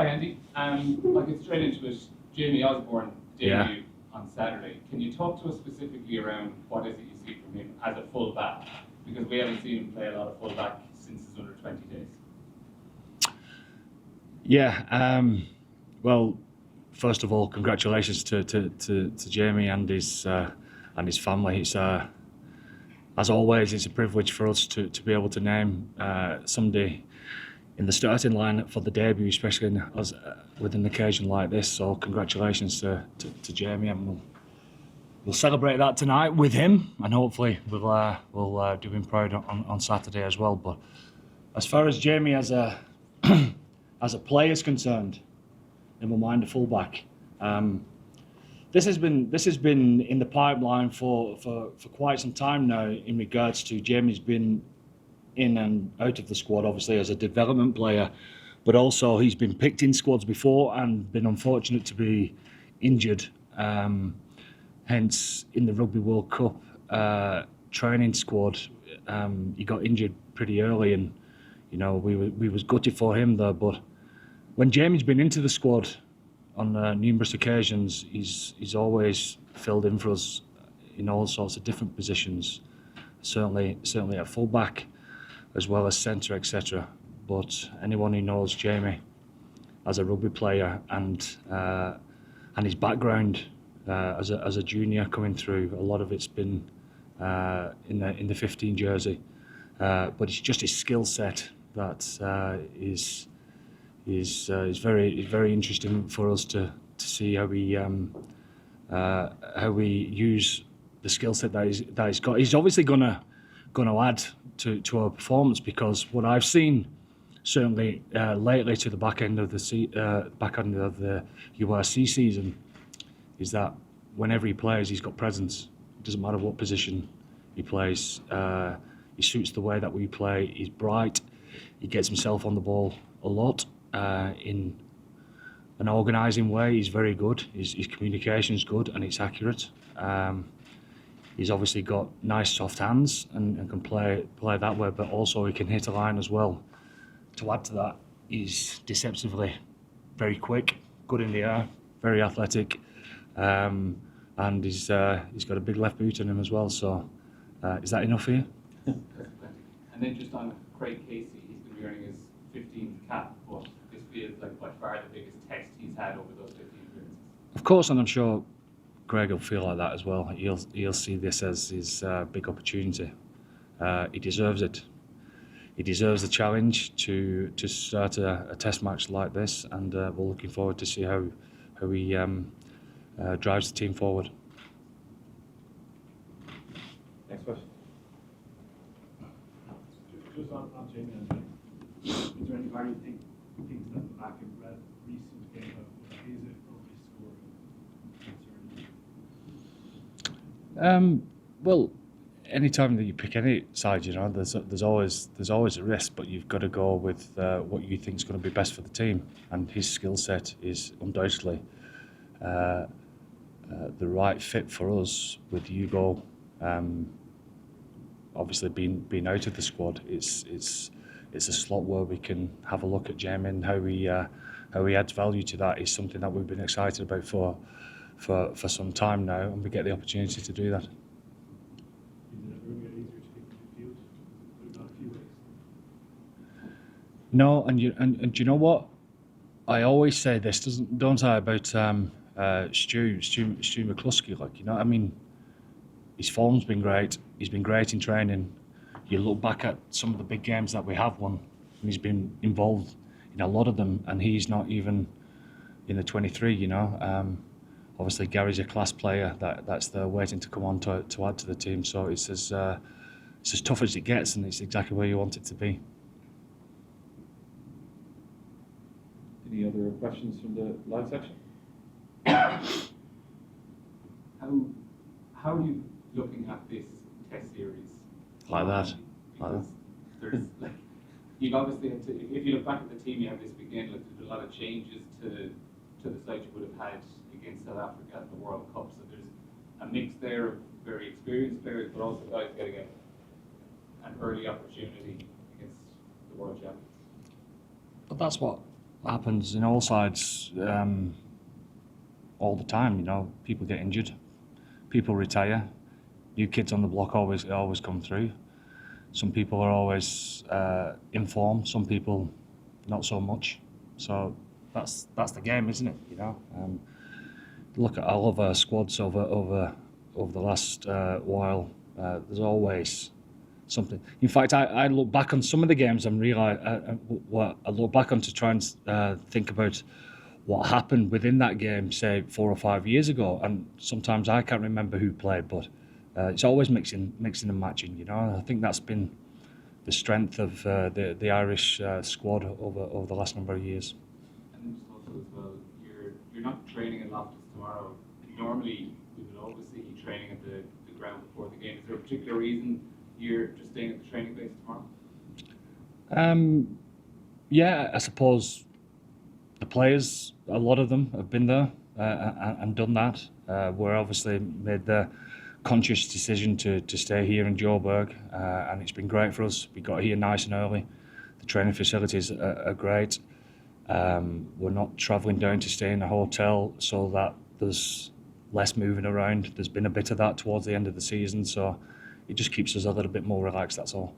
Hi Andy. I'll get straight into it. Jamie Osborne debut on Saturday. Can you talk to us specifically around what is it you see from him as a full back? Because we haven't seen him play a lot of full back since his under 20 days. Yeah. Well, first of all, congratulations to Jamie and his family. It's as always, it's a privilege for us to be able to name somebody in the starting line for the debut, especially with an occasion like this. So congratulations to Jamie, and we'll celebrate that tonight with him, and hopefully we'll do him proud on Saturday as well. But as far as Jamie as a as a player is concerned, never mind a fullback. This has been in the pipeline for quite some time now. In regards to Jamie's been in and out of the squad, obviously as a development player, but also he's been picked in squads before and been unfortunate to be injured. Hence, in the Rugby World Cup training squad, he got injured pretty early, and we was gutted for him there. But when Jamie's been into the squad on numerous occasions, he's always filled in for us in all sorts of different positions. Certainly at fullback, as well as centre, etc. But anyone who knows Jamie as a rugby player and his background as a junior coming through, a lot of it's been in the 15 jersey. But it's just his skill set that is very interesting for us to see how we use the skill set that he's got. He's obviously gonna add to our performance, because what I've seen certainly lately to the back end of the URC season is that whenever he plays, he's got presence. It doesn't matter what position he plays. He suits the way that we play. He's bright. He gets himself on the ball a lot. In an organising way, he's very good. His communication's good and it's accurate. He's obviously got nice soft hands and can play that way, but also he can hit a line as well. To add to that, he's deceptively very quick, good in the air, very athletic, and he's got a big left boot in him as well. So, is that enough for you? And then just on Craig Casey, he's been wearing his 15th cap, but this feels like by far the biggest test he's had over those 15 years. Of course, and I'm sure Greg will feel like that as well. He'll see this as his big opportunity. He deserves it. He deserves the challenge to start a test match like this, and we're looking forward to see how he drives the team forward. Next question. Just on Jamie, is there any value things that the back in recent game of his early scoring? Well, anytime that you pick any side, there's always a risk, but you've got to go with what you think is going to be best for the team. And his skill set is undoubtedly the right fit for us. With Hugo, obviously being out of the squad, it's a slot where we can have a look at Jamie, and how he adds value to that is something that we've been excited about for some time now, and we get the opportunity to do that. Is it ever going to get easier to pick the field? Not a few ways. No, and you know what? I always say this, don't I, about Stu McCluskey? I mean, his form's been great. He's been great in training. You look back at some of the big games that we have won, and he's been involved in a lot of them, and he's not even in the 23. Obviously Gary's a class player that's there waiting to come on to add to the team. So it's as tough as it gets, and it's exactly where you want it to be. Any other questions from the live section? How are you looking at this test series? Like that. There's you've obviously had to, if you look back at the team you have this weekend, there's a lot of changes to the side you would have had against South Africa at the World Cup. So there's a mix there of very experienced players, but also guys getting an early opportunity against the world champions. But that's what happens in all sides all the time. You know, people get injured, people retire, new kids on the block always come through. Some people are always in form, some people not so much. So that's the game, isn't it? You know, look at all of our squads over the last while. There's always something. In fact, I look back on some of the games and realise what I look back on to try and think about what happened within that game, say 4 or 5 years ago, and sometimes I can't remember who played, but it's always mixing and matching. You know, and I think that's been the strength of the Irish squad over the last number of years. And then just also as well, you're not training in Loftus tomorrow. Normally, we would always see you training at the ground before the game. Is there a particular reason you're just staying at the training base tomorrow? Yeah, I suppose the players, a lot of them have been there and done that. We're obviously made the conscious decision to stay here in Joburg, and it's been great for us. We got here nice and early. The training facilities are great. We're not travelling down to stay in a hotel, so that there's less moving around. There's been a bit of that towards the end of the season, so it just keeps us a little bit more relaxed, that's all.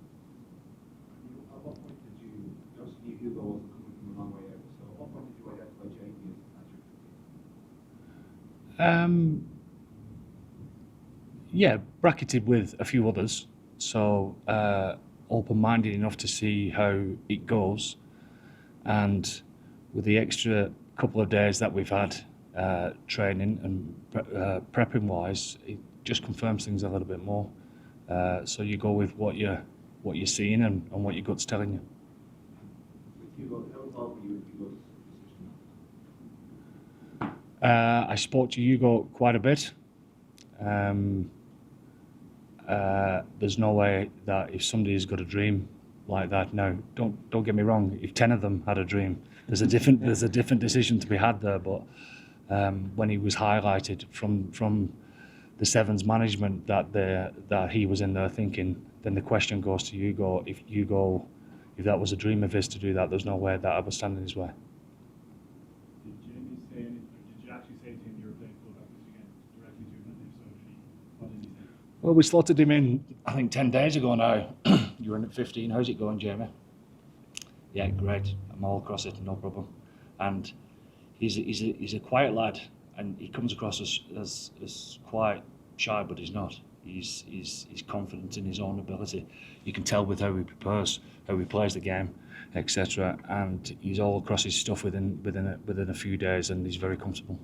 At what point did you, obviously Hugo wasn't coming from a long way out, so at what point did you identify Jamie as a manager? Yeah, bracketed with a few others, so open-minded enough to see how it goes, and with the extra couple of days that we've had training and prepping wise, it just confirms things a little bit more. So you go with what you're seeing and what your gut's telling you. With Hugo, how involved were you with Hugo's decision? I spoke to Hugo quite a bit. There's no way that if somebody's got a dream like that, now don't get me wrong, if 10 of them had a dream, there's a different decision to be had there. But when he was highlighted from the Sevens management that he was in there thinking, then the question goes to Hugo. If that was a dream of his to do that, there's no way that I would stand in his way. Did Jamie say anything, or did you actually say to him you were playing fullback this weekend directly to him? And if so, what did he say? Well, we slotted him in, I think 10 days ago now. You're in at 15. How's it going, Jamie? Yeah, great. I'm all across it, no problem. And he's a quiet lad, and he comes across as quite shy, but he's not. He's confident in his own ability. You can tell with how he prepares, how he plays the game, etc. And he's all across his stuff within a few days, and he's very comfortable.